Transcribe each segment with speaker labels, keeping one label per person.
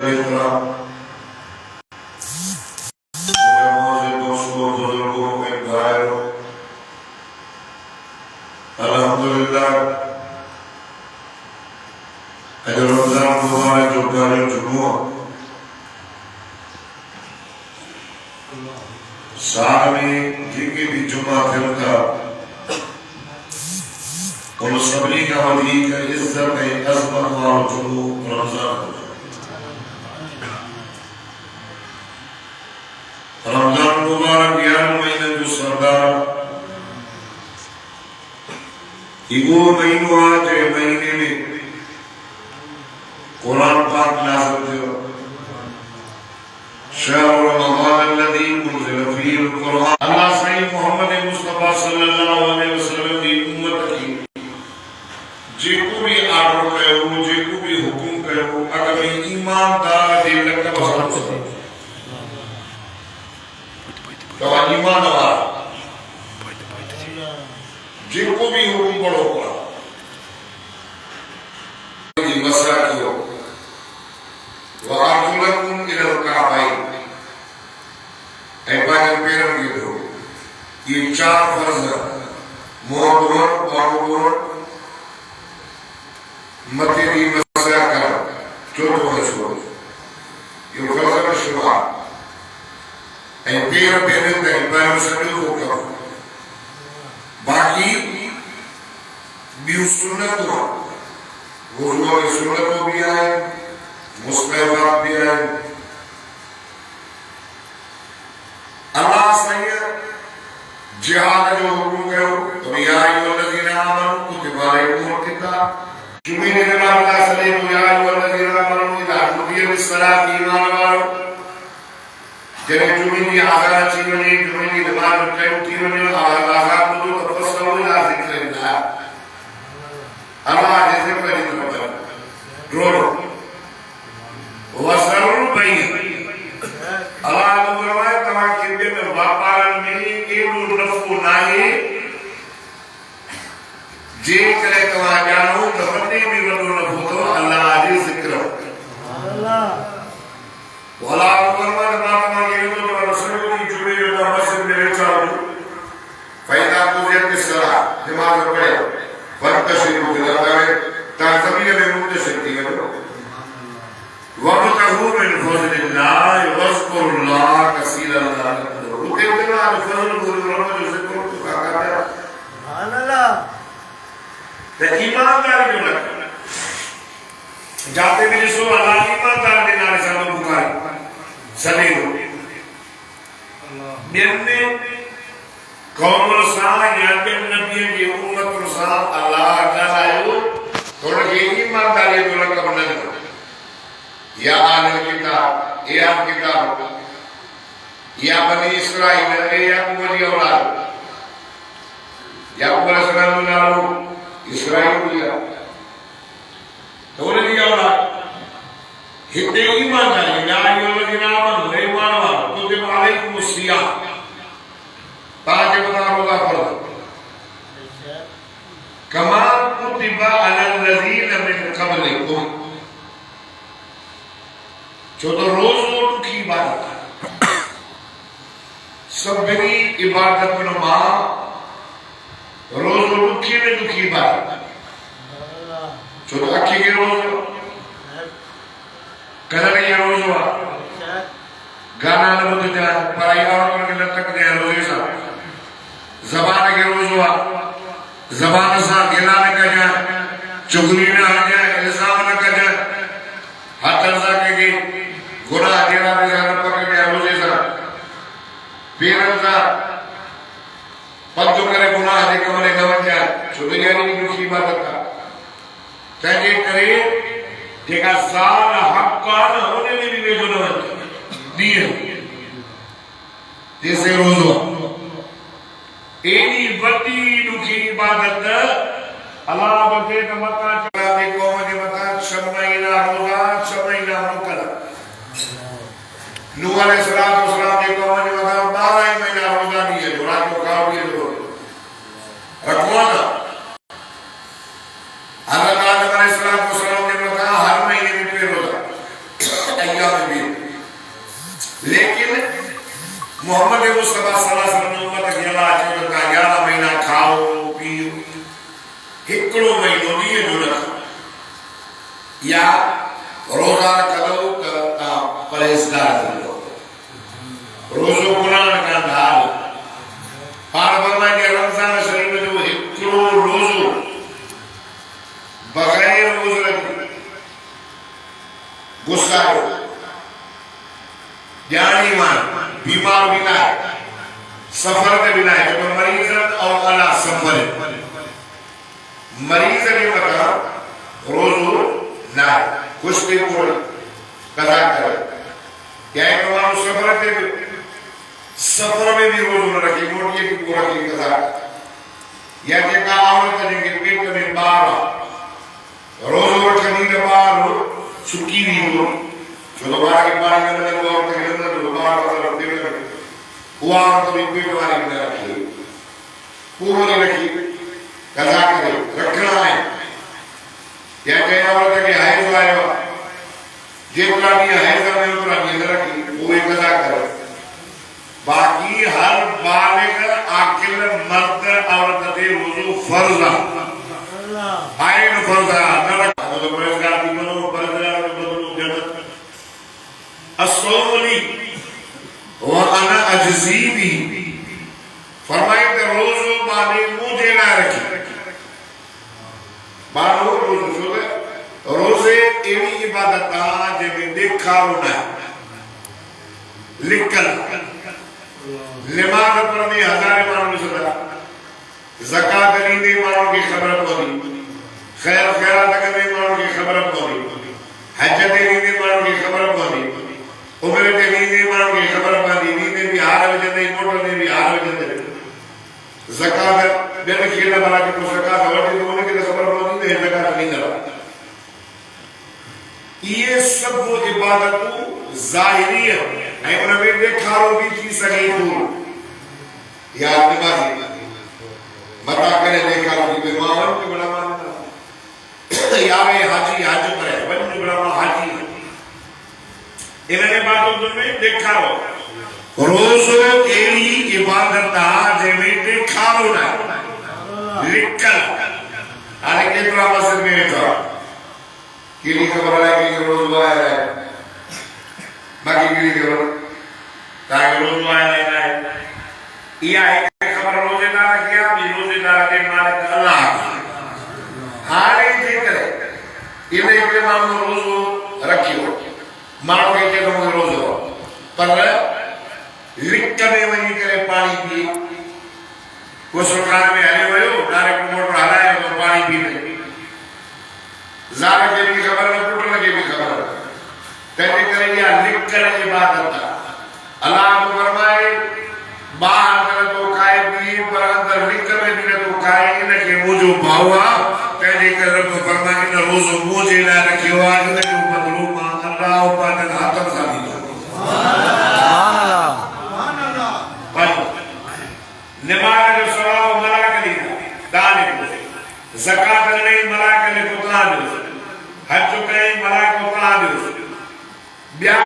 Speaker 1: अल्हम्दुलिल्लाह रमजान मुबारक जो कार्य जुम्मा साल में जिनके भी जुम्मा थियनि उन सभिनी खां वधीक इज्जत ऐं अज़मत वारो जुम्मो रमजान रमजान मुबारक 11 महीननि जो सरदार वो महीनो आहे जंहिं महीने में कुरान पाक नाज़िल थियो शहर रमज़ान अल्लज़ी उनज़िल फ़ीहिल क़ुरआन अल्लाह साईं मोहम्मद मुस्तफ़ा सल्लल्लाहु अलैहि वसल्लम जी उम्मत की जेको भी आर्डर कयो जेको भी हुकुम कयो अगर ईमानदार जे लक बसर तो ईमान वारा जिनको भी हुकुम पढ़ो पढ़ो मसला कियो वआरजुलकुम इलल काबाइन ऐं पंहिंजनि पेरनि खे धो ये 4 फर्ज़ मुंहुं धोअण ॿाहूं धोअण मथे जी मसला करण चोथों मसलो इहो फर्ज़ में शुरूआत ऐं पेर पेरनि ताईं पहिरियों सॼो धो करो बाकी बियूं सुन्नतूं वुज़ू में सुन्नतूं भी आहिनि मुस्तहबात भी आहिनि अल्लाह साईं जिहाद जो हुकुम कयो तो या अय्युहल्लज़ीना आमनू कुतिबा अलैकुमुल क़िताल जुमे ने नमाज़ का सले तो या अय्युहल्लज़ीना आमनू इज़ा नुदिया बिस्सलाति ईमान वारो जॾहिं जुमे जी आज़ान अची वञे जुमे जी नमाज़ टाइम थी वञे आज़ान ॿुधो त फसलु इला ज़िक्रिल्लाह अल्लाह जे ज़िक्र जी तरफ़ डोड़ो वसरुल बैन अल्लाह ने फरमाया तव्हां खे ॿियनि वापारनि में एॾो नफ़ो नाहे जेकॾहिं तव्हां ॼाणो त वॾे में वॾो नफ़ो अथव अल्लाह जे ज़िक्र वाला फरमाया मां तव्हांखे वेंदो त रसूल जी जुमे जो मस्जिद में वेठा हुजो फ़ैदा कुज़ियत सलाह नमाज़ पढ़ियो वक़्तशरीफ़ गुज़ारे तव्हां ज़मीन में मुंतशिर थी वञो वक़्तहू मिन फ़ज़लिल्लाह वज़कुरुल्लाह कसीरन लअल्लकुम रुके उतना फज़ल गुज़रो जो ज़िक्र तो करता है सुभान अल्लाह ते ईमानदार जो लग जाते भी जिसो अल्लाह ईमानदार के नाले से बुखारी सने दो बिन्ने कौम सा या बिन नबी की उम्मत सा अल्लाह ताला थोड़ा के ईमानदारी जो लग बन या आल किताब या किताब या बनी इस्राइल या कुवरी औलाद या परसराल नालो इस्राइल दिया तो उन्हें औलाद हिते ईमानदारी या अय्युहल्लज़ीना आमनू ईमान वारो कुतिबा अलैकुमुस सियाम ताके बता रोजा फर्ज कमा कुतिबा अलल लज़ीना मिन क़ब्लिकुम जो तो रोज़ो की इबादत सभिनी इबादत में मां रोज़ो दुखी में दुखी इबादत जो तो अखी के रोज़ो कलर के रोज़ो गाना न बुध जा पढ़ाई और के लटक दे रोज़े सा ज़बान के रोज़ो ज़बान सा गिला न कर जा चुगली न आ जाए इल्जाम न कर जा हर तरह के गुनाह जेड़ा भी जान पकड़ के रोज़े सा पेरन सा पत्तो करे गुनाह जे कमरे न वञा चुगली की दुखी इबादत का तंहिंजे करे जेका साल हक़ आहे न उन में भी वेझो न वञे ॾींहं जैसे रोज़ो एॾी वॾी ॾुखी इबादत अल्लाह बखे त मता चला दे क़ौम जे मता 6 महीना रोज़ा 6 महीना मोकल नूह अलैहिस्सलाम के क़ौम जे मता 12 महीना रोज़ा ॾींहं जो रात को खाओ ॾींहं जो रखो ना हज़रत आदम अलैहिस्सलाम के मता हर महीने में 2 रोज़ा अय्याम भी लेकिन मोहम्मद मुस्तफा सल्लल्लाहु अलैहि वसल्लम उम्मत खे अल्लाह चयो त 11 महीना खाओ पियो हिकिड़ो महीनो ॾींहं जो न खाओ या रोज़ा करो त परहेज़गार थींदो रोज़ो क़ुरान का ढाल पाण फरमाए कि रमज़ान शरीफ जो हिकिड़ो रोज़ो बग़ैर उज़र गुस्सायो ॼाणी मां बीमार भी ना है सफर पे भी ना है तो मरीज और अला सफर मरीज के मतलब रोज़ो ना कुछ भी पूरा कदा करे क्या है तो हम सफर में भी रोज़ो न रखे मोटी की पूरा की कदा या के का औरत ने के पेट में बार रोज़ो रखनी के बार सुकी भी हो जो दोबारा के बारे में तो और के अंदर दोबारा मतलब दे हुआ तो भी पेट वाले में रखी पूरी रखी कदा करे रखना है या के औरत के हाइज आयो जे पुरानी हाइज में पुरानी अंदर रखी वो एक कदा करे बाकी हर बालिग आकिल मर्द औरत के वजू फर्ज आइन फर्ज न रखो तो परहेज़गार भी बनो परहेज़गार भी बनो जन्नत असोली व अना अजज़ी भी फरमाए कि रोज़ो माने मुझे ना रखी मानो रोज़ो रोज़े एवी इबादत आ जंहिंमें ॾेखारो न लिकल नमाज़ पढ़ने हज़ारे माण्हू ॾिसंदा ज़कात ॾींदे माण्हू खे ख़बर पवंदी ख़ैर ख़ैरात कंदे माण्हू खे ख़बर पवंदी हज ते ॾींदे माण्हू खे ख़बर पवंदी उम्र ते ॾींदे माण्हू खे ख़बर पवंदी ॾींदे बि हार विझंदे मोटंदे बि हार विझंदे ज़कात ॿियनि खे न भला जेको ज़कात वठे थो उनखे त ख़बर पवंदी त हे ज़कात ॾींदड़ ये सब इबादतूं ज़ाहिरी ऐं उन में ॾेखारो भी थी सघे थो या निमाज़ी मता करे ॾेखारो थी पए मां वञ बड़ा मां यावे हाजी हज करे वञ बड़ा मां हाजी इन इबादतुनि में ॾेखारो रोज़ो अहिड़ी इबादत आहे जंहिंमें ॾेखारो न लिकल हाणे केतिरा मस्जिद में वेठा केली खबर है कि रोज़ आया है बाकी केली खबर ताकि रोज़ आया है या एक खबर रोज़ेदार किया भी रोज़ेदार के मालिक अल्लाह हारे थी करे इने के मानो रोज़ो रखियो मानो के रोज़ो पर लिक में वही करे पानी पी वो सरकार में हले वयो डायरेक्ट मोटर हलाए तो पानी पी ले ज़ार के भी खबर न पुटन के भी खबर तेरे करे या लिख कर इबादत अल्लाह तो फरमाए बाहर में तो खाए भी पर अंदर लिख में भी तो खाए इनके मुझो भावा तेरे करे तो फरमाए न रोज़ो मुझे ना रखियो आज ने जो बदलू मां अल्लाह पाक हाथ सादी सुभान अल्लाह पर नमाज जो सवाब मलाक दी दान को ज़कात नहीं मलाक ने कुतान हज कई मलाक कुतान बिया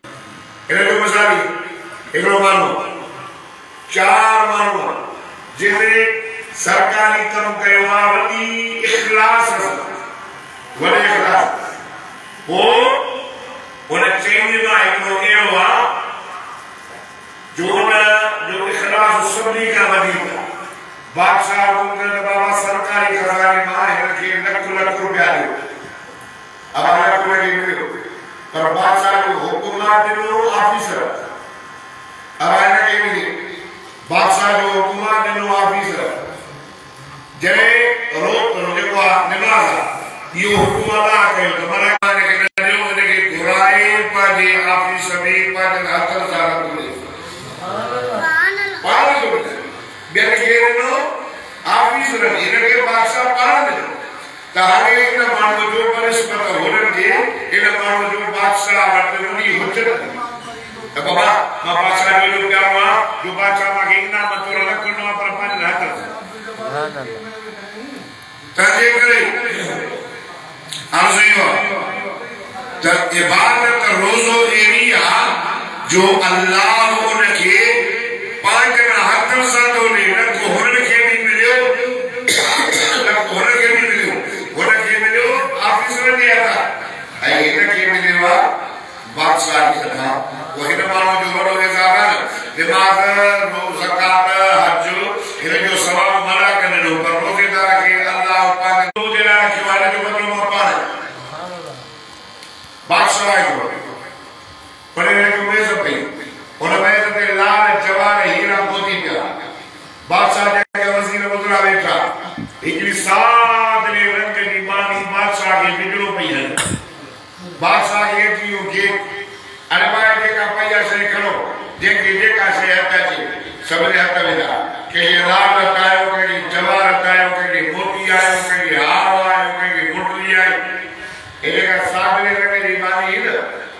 Speaker 1: एरो मसाली एरो मानो चार मानो जिने सरकारी कम कयो वडी इखलास वडे इखलास वो उन चेंज में एरो एरो जो इखलास सभी का वडी बादशाह हुकुम बाबा सरकारी खजाने में है कि लाख लाख रुपया दे अब लाख रुपया दे पर बादशाह को हुकुम ना दे ऑफिसर अब आने के लिए बादशाह जो हुकुम ना दे ऑफिसर जरे रोज को नमाज ये हुकुम अदा करे तो मना के जो उनके बुराई पाजे ऑफिसर में पाजे हाथ सारा बोले सुभान अल्लाह बेरकेनो ऑफिसर इनके बादशाह कारण तारे इन मानव जो परिस्थिति होने के इन मानव जो बादशाह वटनी होचत तो बाबा मां बादशाह जो क्या हुआ जो बादशाह मागे इनाम तो रखनो पर पान हाथ सुभान अल्लाह ताजे करे आरज़ियो त इबादत रोज़ो एवी आ जो अल्लाह उनके पांच हथ सां थो ॾे, न को हुनखे बि मिलियो न को हुनखे बि मिलियो, हुनखे मिलियो ऑफिसर जे हथां ऐं हिनखे मिलियो आहे बादशाह जे हथां। वो हिन माण्हू जो वॾो एज़ाज़ आहे दिमाग़ ज़कात हज हिन जो सवाबु मना करे ॾिनो, पर रोज़ेदार खे अल्लाह पंहिंजे जे लाइ रखियो आहे, हिन जो बदिलो मां पाण बादशाह जो पर हिनखे मेज़ पई, हुन मेज़ ते लाल जवाहर हीरा मोती पिया, बादशाह जे वज़ीर मुद्रा वेठा, हिकिड़ी सादरे रंग जी मानी बादशाह खे बिगड़ो पई हले, बादशाह खे एतिरी गेट अरे भाई जेका पई आहे शइ खणो, जेका शइ हथ अचे सभिनी हथ विधा, कंहिंखे लाल हटायो, कंहिंखे जवाहर हटायो, कंहिंखे मोती आयो, कंहिंखे हार आयो, कंहिंखे मुंडली आई, हेॾे खां सादरे रंग जी मानी न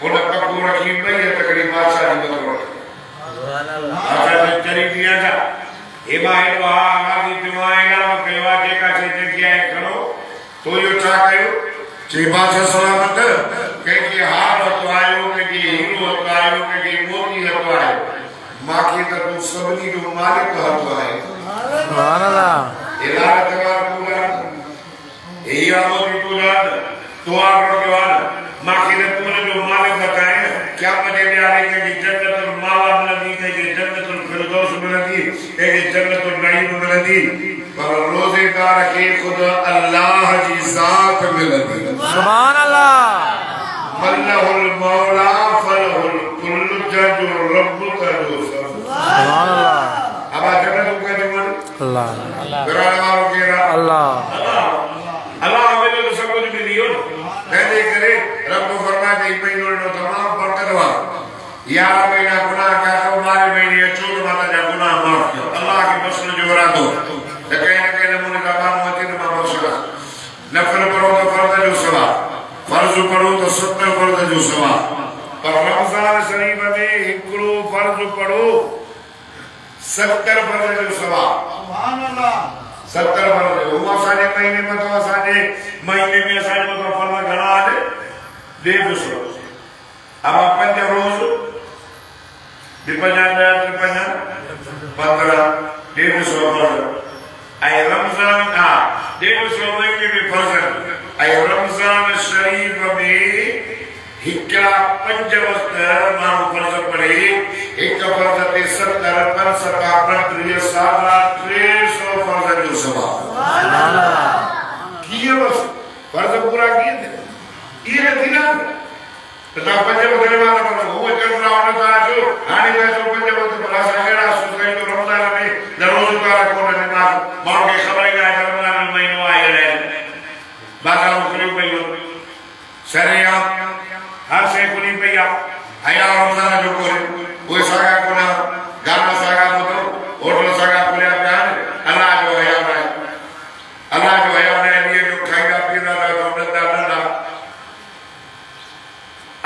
Speaker 1: हुन पको रखी पई तकड़ी बादशाह जी बदलो अच्छा चरी दिया था हे मां हेॾो हा आवाज़ी पियो आहे, इनाम कयो आहे, जेका शइ जेकी आहे खणो, तो इहो छा कयो चई बादशाह सलामत, कंहिंखे हार वरितो आयो, कंहिंखे हीरो वरितो आयो, कंहिंखे मोती वरितो आयो, मूंखे त तूं सभिनी जो मालिक हथो आहे। सुभान अल्लाह एलाह तवार पूरा हीरा मोती पूरा तो आगरो के वाला मूंखे त तूं जो मालिक बताए, क्या मजे में आले के जन्नतुल मावा मिलंदी, के जन्नतुल फिरदौस मिलंदी, के जन्नतुल नईम मिलंदी, पर रोज़ेदार के खुद अल्लाह जी ज़ात मिलंदी। सुभान अल्लाह मल्लहुल मौला फलहुल कुल्लु जजु रब्बु तजु सुभान अल्लाह। अब जन्नत को कहते हैं अल्लाह, बिराने वालों के अल्लाह अल्लाह हमें तो सब कुछ मिलियो कहते करे रब फरमाते ही महीनों नो तमाम बरकत वाला 11 महीना गुनाह का तो हमारे महीने 14 माता जा गुनाह माफ किया अल्लाह के बख्शण जो वरा दो त कहीं न मुने तमाम होती न मां बख्शा नफल पढ़ो तो फर्ज जो सवाब, फर्ज पढ़ो तो 70 फर्ज जो सवाब, पर रमजान शरीफ में हिकड़ो फर्ज पढ़ो 70 फर्ज जो सवाब। सुभान अल्लाह 70 फर्ज वो असाजे महीने में तो असाजे महीने में असाजे में तो फर्ज घणा आले 150 अब 5 रोज दिपजा 15 150 फर्ज ऐं रमजान का 150 महीने में फर्ज ऐं रमजान शरीफ में हिकड़ा 5 वक्त माण्हू फर्ज पढ़े एक फर्ज ते 70 पर 35 सादा 300 फर्ज जो सवाब। सुभान अल्लाह किए बस फर्ज पूरा किए थे ये थी ना तो 5 वक्त नमाज पढ़ो वो चल रहा होना था जो हानि में तो 5 वक्त पढ़ा सकेड़ा सुबह तो रमजान में रोज का को नमाज मां के खबर है कि रमजान महीनो आए रहे बाजार उखरी पे सरिया हर से कुनी पे आया रमजान जो को वो सागा कोना गाना सागा तो होटल सागा पुलिया प्यार अल्लाह जो है अल्लाह जो है ने जो खाएगा पीना तो नंदा नंदा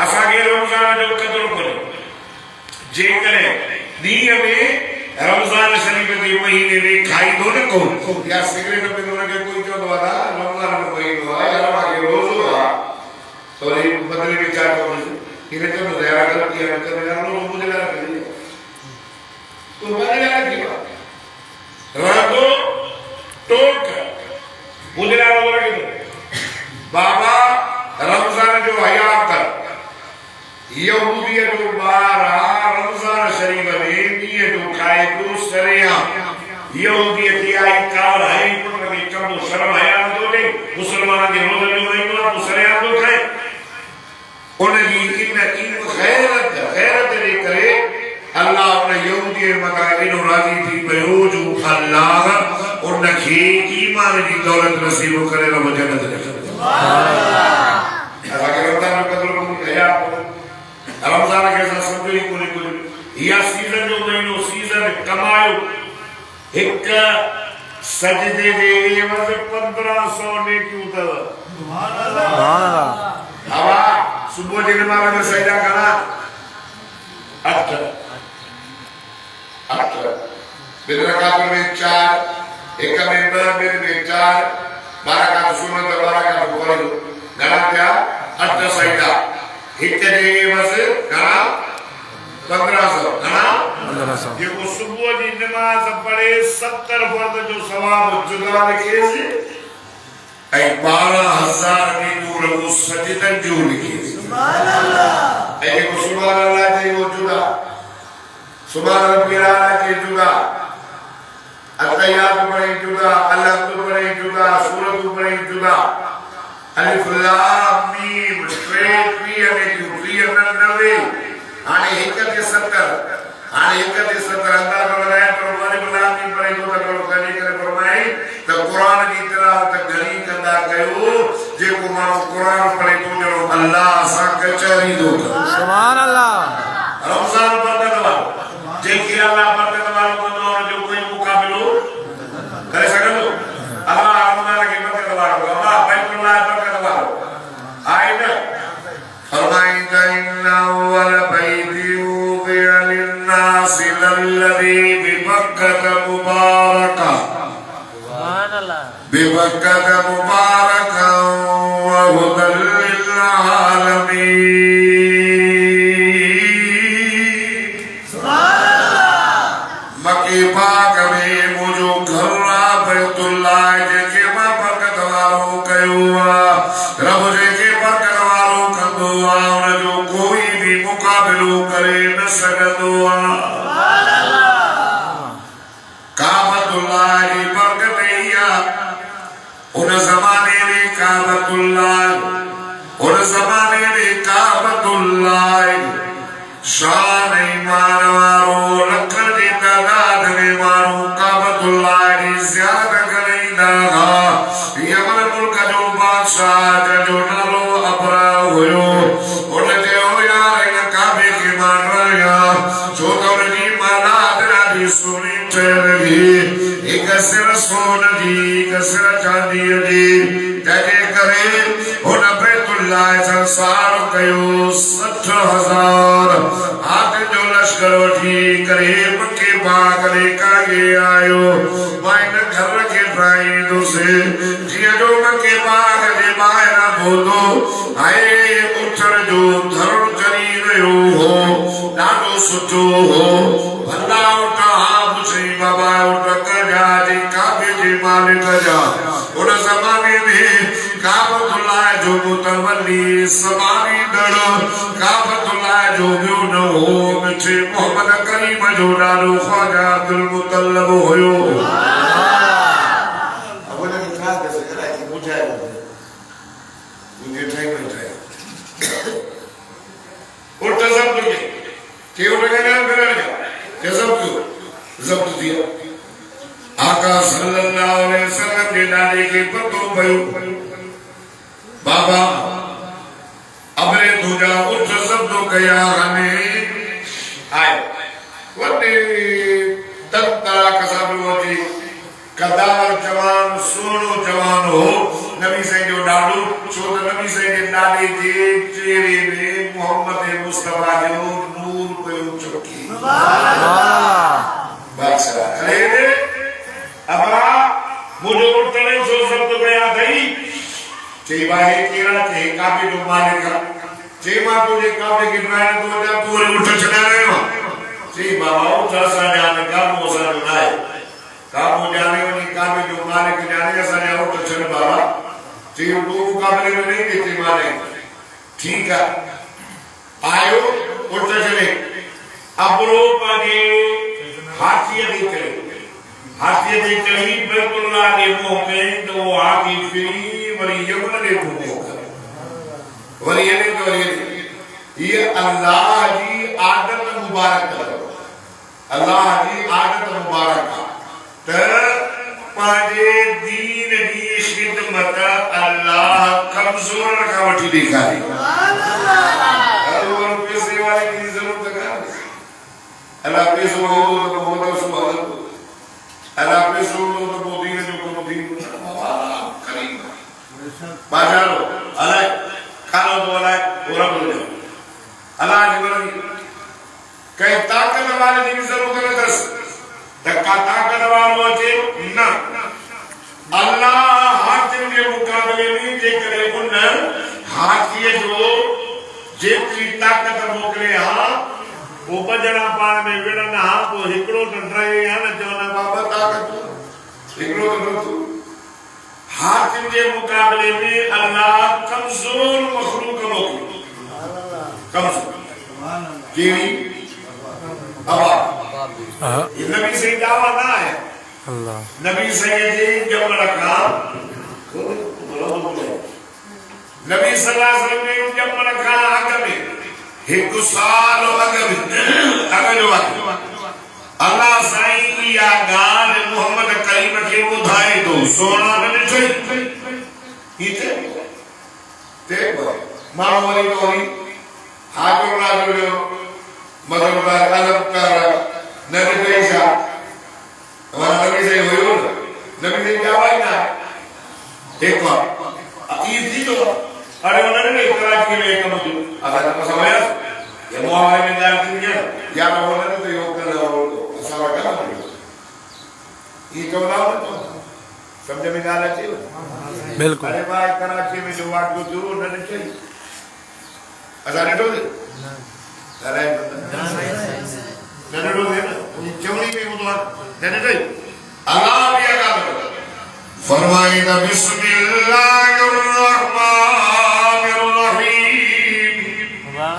Speaker 1: असा के रमजान जो कदर करे जे करे दी में रमजान शरीफ के महीने में खाई दो न को या सिगरेट पे दो के कोई जो दवा रमजान में महीनो है या के रोज हुआ तो ये बदले विचार को इन्हें तो दया कर किया कर ना मुझे लगा कर तो मैंने लगा की रातो टोक मुझे लगा बाबा रमजान जो हयात यहूदियत जो बारा रमजान शरीफ में ये जो खाए तो सरिया यहूदियत आई काल है पुत्र के चमो शर्म आया तो नहीं मुसलमान के रोजे जो नहीं तो सरिया तो खाए उनकी इन गैरत दे करे अल्लाह ने यहूदी मका इनो राजी थी पयो जो अल्लाह उनके ईमान की दौलत नसीब करे रब जन्नत दे। सुभान अल्लाह अगर रमजान का कदर को गया रमजान के साथ समझो ही कोई या सीजन जो महीनो सीजन कमायो एक सजदे दे एवज 1500 ने क्यों था। सुभान अल्लाह हवा सुबह के नमाज में सजदा करना 8 बिन रकात में 4 एक में 4 12 का सुन्नत 12 का फर्ज गणा क्या 8 सजदा एक जगह बस करा 1500 करा
Speaker 2: 1500
Speaker 1: ये को सुबह की नमाज पढ़े 70 फर्द जो सवाब जुदा लिखे से ऐ 12000 की दूर वो सजदन जो लिखे सुभान अल्लाह ऐ को सुभान अल्लाह के वो जुदा सुभान रब्बिल आला के जुदा अतयात पढ़े जुदा अलग पढ़े जुदा सूरत पढ़े जुदा अलिफ लाम मीम स्ट्रेट पी अने क्यू पी नवे आने एक के 70 आने एक के 70 अंदर बनाया तो वाली गुलाम की पढ़े तो करो गली करे फरमाई तो कुरान की तिलावत गली कंदा कयो जे को मानो कुरान पढ़े तो जरो अल्लाह सा कचरी दो
Speaker 2: सुभान अल्लाह
Speaker 1: रमजान बरकत वालो जे की अल्लाह बरकत वालो को जो कोई मुकाबलो करे सकलो अल्लाह रमजान की बरकत वालो अल्लाह बैतुल्लाह बरकत वालो आए ना फरमाई इन्ना अव्वल बैति उदिअ लिन्नास लल्लज़ी बिबक्कत मुबारका सुभान अल्लाह बिबक्कत मुबारका व हुदल लिल आलमीन सुभान अल्लाह मक्के पाक में मुझो घर बैतुल्लाह जे मां बरकत वालो कयो रब जे बरकत वालो कंदो उन जो कोई भी मुकाबलो करे न सकदो सुभान अल्लाह काबतुल्लाह की बरकत है उन जमाने में काबतुल्लाह शान ईमान वारो लखन की तादाद में मारो काबतुल्लाह की ज़ियारत करेंदा यमन मुल्क जो बादशाह जो नालो अबरा हुयो उन जे हो यार इन काबे के मान रहा जो तौर जी मानात रादी सोनी ठहरगी एक सिर सोन जी एक सिर चांदी जी तके करे उन बैतुल्लाह संसार कयो 60,000 हाथ जो लश्कर उठी करे मक्के पाक लेका ये आयो माइन घर के भाई दूसरे जिया जो मक्के पाक दे बाहर बोलो आए उठर जो धर्म करी रहो हो डाडो सुठो हो भला उठा मुझे बाबा उठ जा जी काबे जी मालिक जा उन जमाने में काबतुल्लाह जो मुतवल्ली सवारी दड़ो काबतुल्लाह जो बियो न हो मिठे मोहम्मद करीम जो नालो ख्वाजा अब्दुल मुतल्लब होयो अब ने कहा कैसे करा कि बुझाए मुझे टाइम नहीं चाहिए उठ सब के उठ के ना करेगा के सब को जब्त दिया आका सल्लल्लाहु अलैहि वसल्लम के नाले के पतो भयो बाबा अबरे तुझा उठ शब्दों कया हमें आए वटे तत्ता कसबोजी कदार जवान सोनो जवान हो नबी से जो डालू छोड़ नबी से के नाले जे चेहरे में मोहम्मद मुस्तफा जो नूर पे चमकी सुभान अल्लाह बादशाह अरे अबरा मुझे उठने सो शब्द गया गई चेवाए केरा के काबे जो मालिक चेमा तुझे काबे की ड्राइव तो जा तू उठ चला रहे हो ची बाबा उठ सा जाने का मोसा बनाए काबू जाने वाली काबे जो मालिक जाने का सा उठ चल बाबा ची वो मुकाबले में नहीं देते मालिक ठीक है आयो उठ चले अबरो पागे हाथी देख रही बैतुल्लाह ने मौके तो हाथी फिरी वरी यमन ने मौका वरी ये अल्लाह जी आदत मुबारक करो अल्लाह जी आदत मुबारक त पाजे दीन दी खिदमत अल्लाह कमजोर का वठी दिखाई सुभान अल्लाह और पैसे वाले की जरूरत है अल्लाह पैसे हो तो बहुत सुभान अल्लाह पैसे हो तो मोदी ने जो को दी करीम बाजारो अल्लाह खानो बोला पूरा बोल दो अल्लाह जी बोली कई ताकत वाले की जरूरत है दस धक्का ताकत वालों के ना अल्लाह हाथ के मुकाबले में जे करे उन हाथ ये जो जे
Speaker 3: ऊपर जना पान में वेड़ा ना तो हिकड़ो तो ड्राई है ना चवना
Speaker 1: बाबा ताकत हिकड़ो तो तू
Speaker 3: हाकिम के मुकाबले में अल्लाह कमजोर मखलूक मोकली कमजोर केवी अब ये नबी से दावा ना है
Speaker 2: अल्लाह
Speaker 3: नबी सैयद जब रखा नबी सल्लल्लाहु अलैहि वसल्लम ने जब रखा आगे में एक साल अगर अल्लाह साईं की यागान मोहम्मद करीम के बुधाए दो सोना ने चाहिए इते ते मामूली तोरी हाजुर लाजुर मदरबार अदब कर नबी पेशा हमारा नबी से होयो नबी से क्या भाई ना एक बार इजी तो अरे उन्होंने इकरार के लिए कम दो अगर आपको समझ ये मुआवजे में दाल की क्या या मैं बोल रहा तो योग कर रहा हूँ ऐसा लगा ये तो ना तो समझ में आ रहा है
Speaker 2: बिल्कुल
Speaker 3: अरे भाई कराची में जो वाट को दूर न चाहिए अजाने दो दे अरे न दो दे ना चौड़ी में वो तो न दे अल्लाह भी आगा दो फरमाए ना बिस्मिल्लाहिर रहमानिर रहीम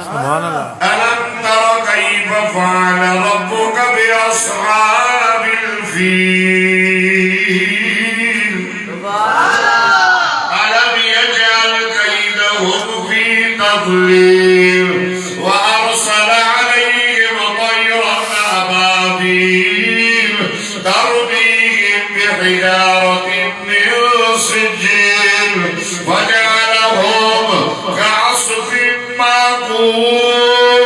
Speaker 2: सुभान अल्लाह
Speaker 3: अलम तरा कैफ फअल रब्बुका बिअस्हाबिल फील अलम यजअल कैदहुम फी तदलील व अरसल अलैहिम तयरन Ababeel तरमीहिम बिहिजारतिन min sijil waja'alahum ka'asfin ma'kul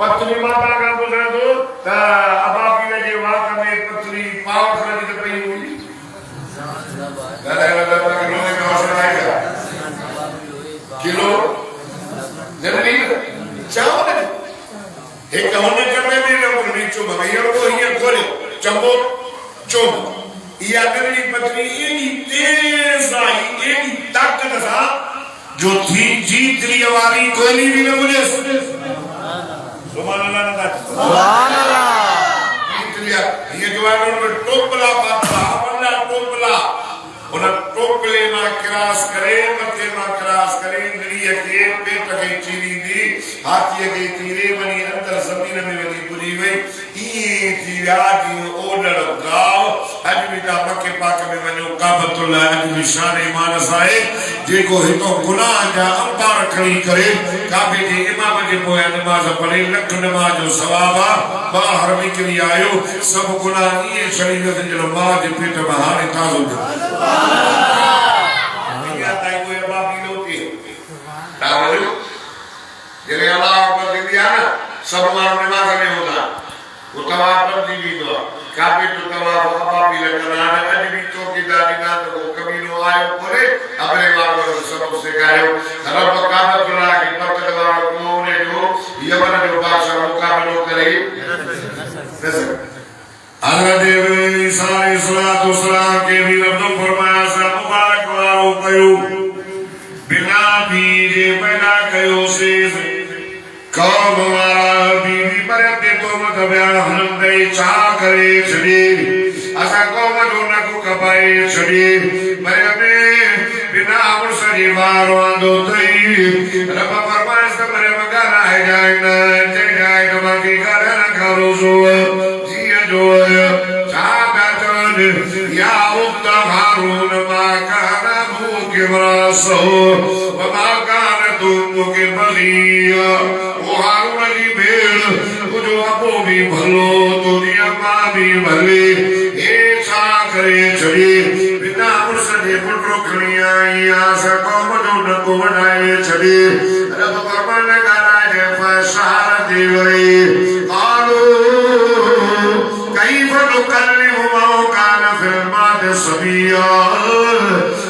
Speaker 3: पत्नी माता का गुजरा दो अबाबी ने जो वाक में पत्नी पाव खड़ी तो पई हुई किलो जल्दी चावल एक होने करने में लोग नीचो भगैया को ये खोले चंबो चोम ये अगली पत्नी इतनी तेज आई इतनी ताकत सा जो थी जीत ली वाली कोई भी न मुझे सुभान अल्लाह ये जो है उनमें टोपला पाता वरना टोपला उन टोपले में क्रास करे मथे में क्रास करे नड़िया के पेट के चीनी दी हाथी के तीरे बनी अंदर जमीन में बनी पूरी हुई ये तीरा की ओडर गांव अज भी का मक्के पाक में वनो काबतुल्लाह अज भी शान ईमान साए जेको हितो गुनाह जा अंपार खड़ी करे काबे जे इमाम जे पोया नमाज पढ़े लख नमाज जो सवाब आ बाहर निकली आयो सब गुनाह ये शरीर जे मां जे पेट में हाने ताज़ो या ताई कोई बाबी लोके तावल जे अल्लाह पर दिया ना सब मार नमाज में होता वो तवाफ पर दी भी दो काबे तो तवाफ बाबी लगना अज भी चौकीदारी ना तो कबीलो आयो बोले अपने बाबा सब से गायो रब काबतुल्लाह की बरकत वाला को ने जो यमन जो बादशाह मुकाबलो
Speaker 1: करे हज़रत ईसा अलैहिस्सलाम के भी रब्बो फरमाया सा मुबारक वारो कयो बिना बीजे पैदा कयो से कौम वारा बीबी मरते तो मत बयान हम दे चा करे छड़ी असा कौम जो न को कपाए छड़ी मरे बिना मुर्सली मारो दो तई रब फरमाया सा मरे मगा है जाए न जाए तो बाकी कर न करो जो जो चा बैठन या उक्त हारून मा काना भूख बरसो मा काना तुम के बलिया वो हारून जी भेड़ जो आपो भी भलो दुनिया मा भी भले ए सा करे छड़ी बिना मुर्सले पुटरो खणिया या सा कौम जो न को बनाए छड़ी रब परमन गाना जे फसार देवई कालो कई फलो करने हुआ कान फिल्मा दे सबिया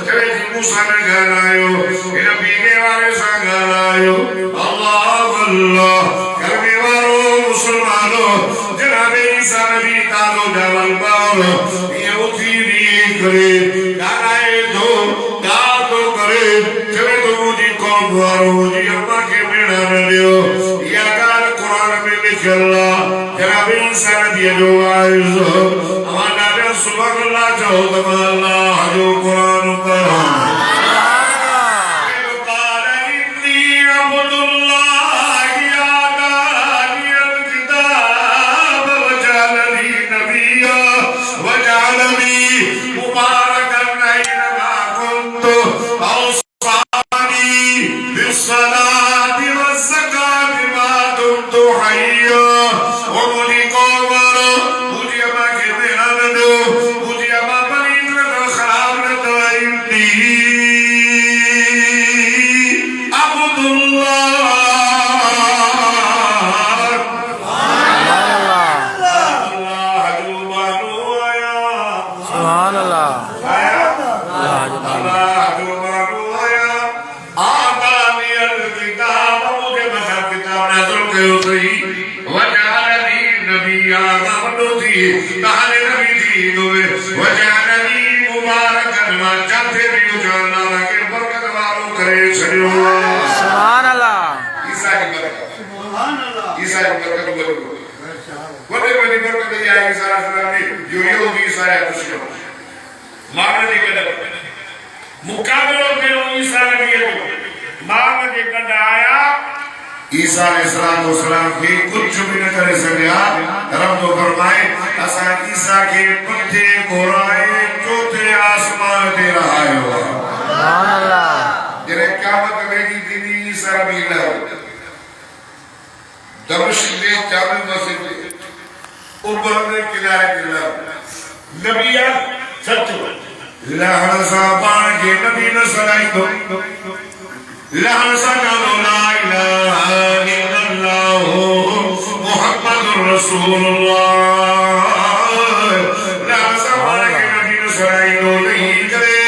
Speaker 1: जब मूसा ने गानायो इन बीगे वाले संग गानायो अल्लाह अल्लाह करने वालों मुसलमानों जनाब ईसा नबी तालो जलाल बारो ये उठीरी करे गानाए दो गा तो करे जब तो मुझे कौन वारो मुझे अम्मा के बिना न लियो या गाल कुरान में लिखला जनाब ईसा नबी जो आइज़ हमारा जो सुबह अल्लाह जो तमाला जो कुरान पर ईसा अलैहिस्सलाम के कुछ भी न करे सकिया रब तो फरमाए असा ईसा के पत्ते गोराए चौथे आसमान दे रहा है सुभान अल्लाह जरे क़यामत में की दिन ईसा भी न दमिश्क में जामे मस्जिद ऊपर में किनारे नबिया सच लहन सा पान के नबी न सदाई दो लहन सा नालो ला इलाहा इल्लल्लाह मुहम्मदुर रसूलुल्लाह लहन सा पान के नबी न सदाई दो नहीं करे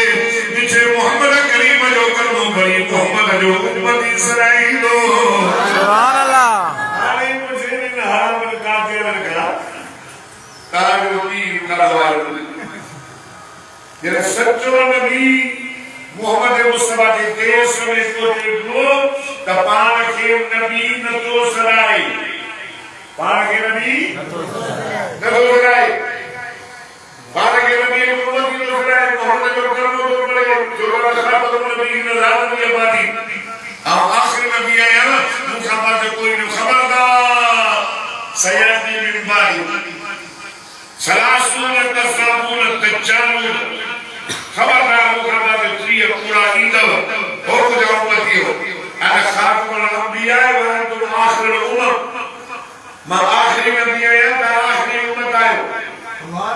Speaker 1: पीछे मोहम्मद करीम जो कलमो बड़ी मोहम्मद जो उम्मती सदाई दो सुभान अल्लाह आले मुझे न हराम काफिर का ताजो की करवाल ये सच्चो नबी मोहम्मद मुस्तफा के देश में तो देखो तपान के नबी न तो सराय पान के नबी न तो सराय पान के नबी को न तो सराय मोहम्मद जो कर्म तो पड़े जो रखा तो नबी न रात में बाती अब आखिरी नबी आया ना मुस्तफा से कोई न खबरदार सयाती बिन बादी सलासून तसाबून तजालून खबरदार मुकम्मल त्रिय पूरा इंदव हो जाओ मती हो अन खातमुल अंबिया व अंतुम आखिरुल उम्म मा आखिरी नबी आया ता आखिरी उम्मत आयो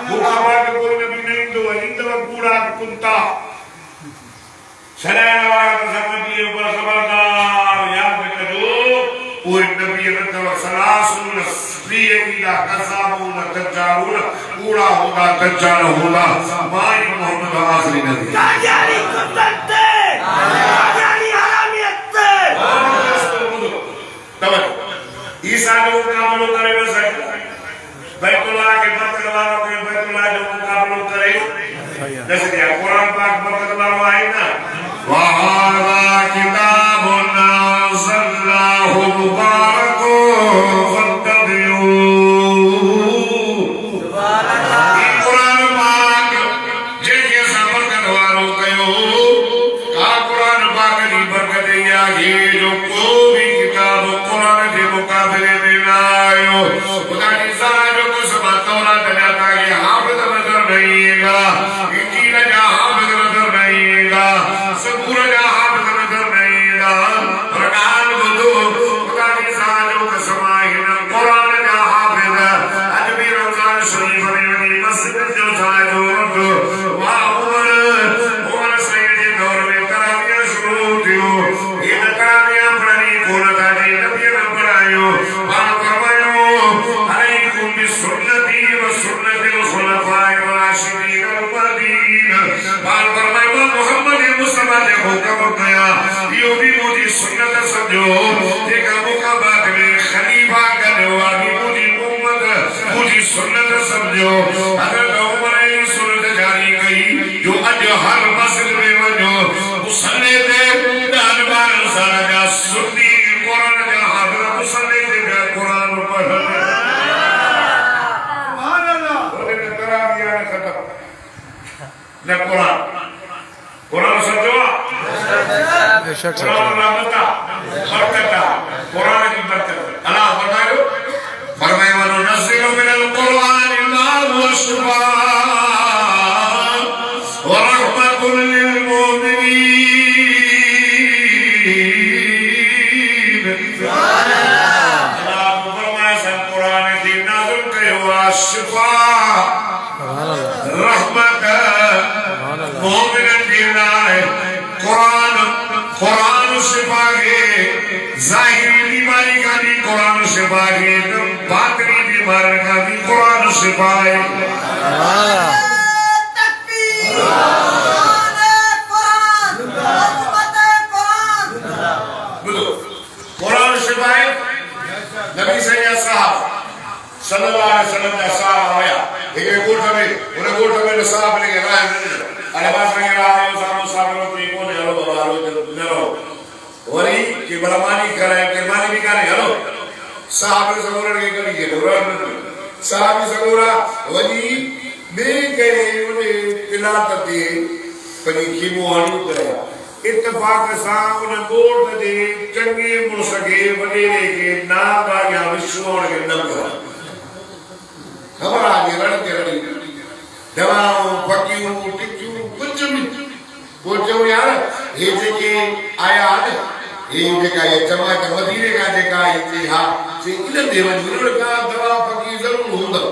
Speaker 1: मुकम्मल कोई नबी नहीं तो इंदव पूरा कुंता सलाम वाला नबी ऊपर खबरदार याद करो कोई नबी न तो सलासून त्रिय इंदा कसाबून तजालून पूरा होगा दज्जाल होगा माई मोहम्मद आखिरी नबी कायानी कुदरते कायानी हरामियत तब ईसा जो काम करे फरमायो खुदा की सारा जो कुछ बातों जाता है हाफिज नजर रहिएगा, इंजील का हाफिज नजर रहिएगा, सबूर का हाफिज नजर रहिएगा, प्रकाश बुद्धू खुदा की सारा जो कुछ समाहिन कुरान का हाफिज आज भी रमजान शरीफ में मस्जिद जो सारा जो वहाँ उमर सैयद दौर में तरावियां शुरू होती हो ये तरावियां पढ़नी कौन था जी नबी ने पढ़ायो बात करवायो अलैकुम बिसुन्नती व सुन्नतिल खुलफाए राशिदीन अल-महदीन बात करवायो मोहम्मद मुस्तफा ने हुक्म किया यो भी मुझे सुन्नत समझो एक मुकाबात में खलीफा करने वाली मुझे उम्मत मुझे सुन्नत समझो अगर उमर ने सुन्नत जारी की जो आज हर मस्जिद में वजो मुसल्ले ते दान बार सारा का सुन्नी कुरान का हाफिज मुसल्ले ते कुरान पढ़ सुभान अल्लाह बोले ने तरावियां खत्म ने कुरान समझो कुरान रहमता बरकता कुरान की बरकत अल्लाह फरमायो फरमाया नज़िलु मिनल कुरान मा हुवा शिफा ورحمة للمؤمنين Allah berfirman Quran dinazulkan shifa rahmat mu'minin billah Quran shifa ke zahiri बीमारी का भी कुरान शिफा है बातनी बीमारी का भी कुरान शिफा है कुरान शिफाए नबी सैयद साहब सल्लल्लाहु अलैहि वसल्लम का साहब आया एक गोठ में साहब लेके राह अरे बात में राह है साहब साहब को कौन हेलो बाबा हेलो वरी के बलमानी करे के मानी भी करे हेलो साहब ने सगोरा के करी के साहब सगोरा वरी बे करे उन्हें तिलावत दी पनी की मोहनी करे इत्तेफाक सां उन बोर्ड दे चंगे मुसके वडेरे के नाम आ गया विश्वों के नंबर खबर आ गई रण के रड़ी दवाओं पकियों टिक्कियों कुछ भी बोलते यार ये जेके आया ये जेका ये टमाटर मदीने का जेका इतिहास से इधर देवन गुरु का दवा पकी जरूर होगा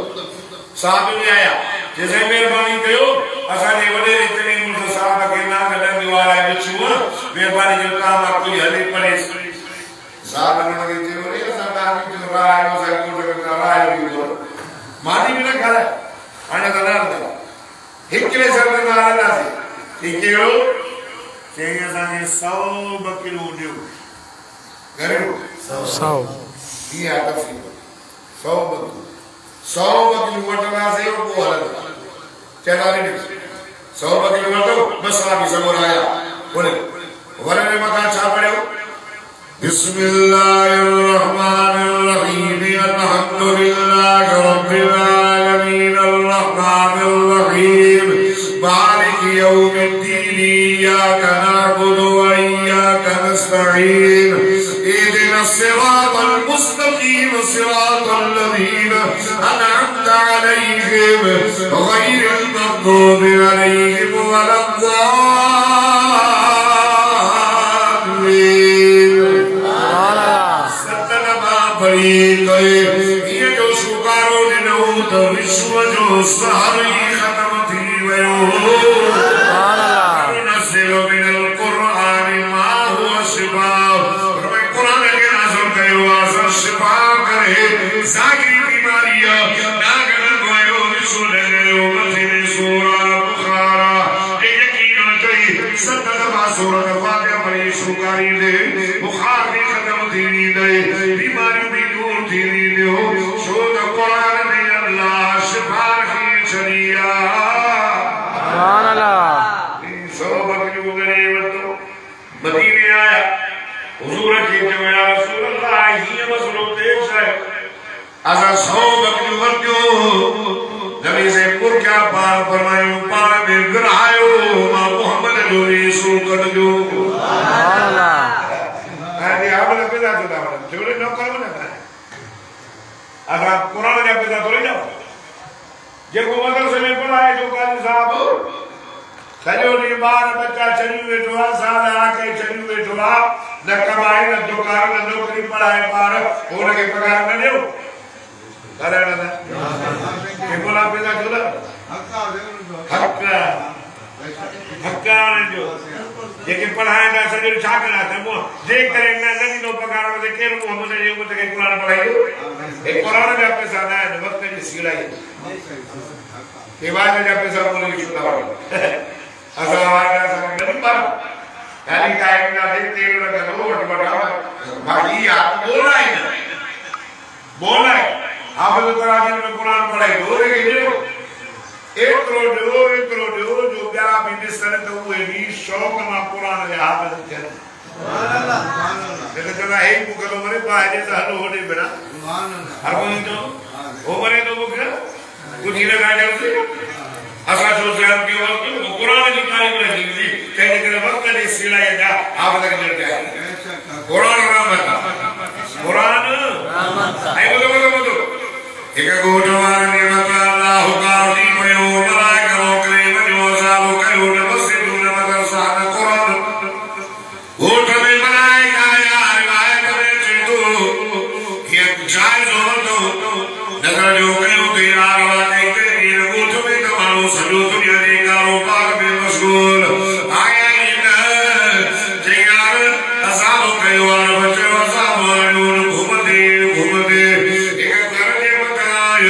Speaker 1: साहब ने आया जैसे मेहरबानी कयो असा ने वडेरे इतने मुझे साहब के नाम का दीवार है बिछुआ मेहरबानी जो काम आपको हले पड़े साहब ने लगे जे रे सरदार की जो राय हो सके तो का राय भी हो मानी भी ना करे आने का ना हिकले शब्द में आना से ठीक है लो चाहिए साने 100 किलो दियो करे
Speaker 2: 100
Speaker 1: ये आता है 100 किलो वटना से वो अलग चला नहीं 100 किलो वटो बस आप सब आया बोले वरे में मका छा पड़े बिस्मिल्लाहिर रहमानिर रहीम अल्हम्दुलिल्लाहि रब्बिल आलमीन अर्रहमानिर रहीम मालिक यौमिद्दीन इय्याका नअबुदु व इय्याका नस्तईन इहदिनस सिरातल मुस्तकीम सिरातल लज़ीना अनअमता अलैहिम गैरिल मग़दूबि अलैहिम वलद्दाल्लीन सत्तनमा पढ़ी गए ये जो शुकारो दिन हो तो विश्व जो सारी खत्म थी वयो नज़िलु मिनल कुरान मा हुवा शिफा कुरान के नाज़िल कयो असर शिफा करे ज़ाहिरी बीमारियां नागन गोयो विश्व लगयो मथिने सूरा बुखारा ये यकीन कई सत्तनमा सूरत फातिहा पढ़ी शुकारी दे बुखार भी खत्म थी दे बीमारी भी दूर थी दे शोध कुरान में अल्लाह शिफा की शरिया
Speaker 2: सुभान अल्लाह
Speaker 1: मदीने आया हुजूर की जो या रसूल अल्लाह ये मसलो पेश है असा 100 बकरी वर्जो नबी से पुर क्या पार फरमायो पार में गिरायो मा मोहम्मद जो यीशु कर जो
Speaker 2: सुभान अल्लाह
Speaker 1: अरे आप लोग किधर चला जोड़े नौकर बना था अगर कुरान जा पैसा थोड़ी जाओ जेको मदरसे में पढ़ाए जो काली साहब सजो डी बार बच्चा चली वेठो आ सादा आके चली वेठो आ न कमाई न दुकान न नौकरी पढ़ाए पार होने के पगार न देओ करे न के बोला पैसा चला हक्का जो जेके पढ़ाए ना सजो छा करा त मो देख करे न नहीं नो पगार में के मोहम्मद ने वो के कुरान पढ़ाई एक कुरान जा पैसा ना है वक्त की सिलाई के बाद जा पैसा बोले छुटा असल वाला सब नहीं पर यानी टाइम ना दे तेल लगा लो वट बटा बाकी आप बोलना है आप तो करा दिन कुरान पढ़ाई दो रे के एक करोड़ दो जो क्या बिजनेस करे तो वो भी शौक में कुरान ले हाथ में चल सुभान अल्लाह देखो जरा एक बुक लो मरे पाए जैसा हलो होने बिना हर कोई तो वो मरे तो बुक कुछ ही लगा जल्दी असा सोचल की वो कुरान की तारीफ रही थी कहने के वक्त ने सिलाया जा आप तक मिल गया कुरान रहमत आई बोलो एक गोटवार ने मता अल्लाह का दी पयो मलाइका रोकले वजो सालो कयो न मस्जिद न मदरसा न कुरान गोट में मलाइका या रिवायत में चिंतु ये जायज हो तो नजर जो कयो के यार वाले के गोट में कमालो सजो दुनिया दे कारोबार में मशगूल आया इन जियार असालो कयो और बच्चे असालो घूमते एक दर्जे बताय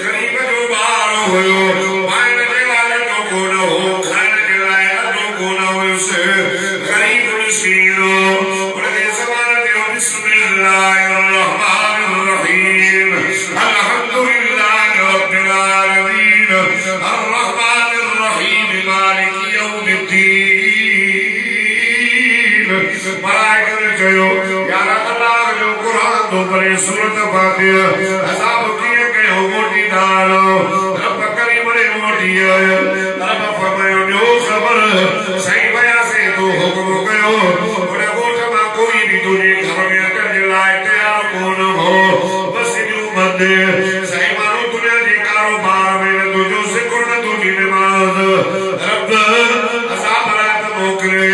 Speaker 1: गरीब जो बार होयो मायन दे वाले तो को न हो खाने के लायक तो को न हो से गरीब मिस्कीन उनके ज़माने में बिस्मिल्लाहिर्रहमानिर्रहीम अल्हम्दुलिल्लाहि रब्बिल आलमीन अर्रहमानिर्रहीम मालिकी यौमिद्दीन मलाइका ने कहो या अल्लाह जो कुरान तो पढ़े सूरत फातिहा असाब किए कहो मोटी डालो रब करीम ने मोटी है रब फरमायो जो खबर सही वजह से तो हुक्म कयो बड़े गोठ में कोई भी तुझे घर में कर लाए तैयार कौन हो बस जो बंदे सही मानो तुझे जी कारोबार में तुझो से कुर्न तुझी नमाज रब असाब रात मोकले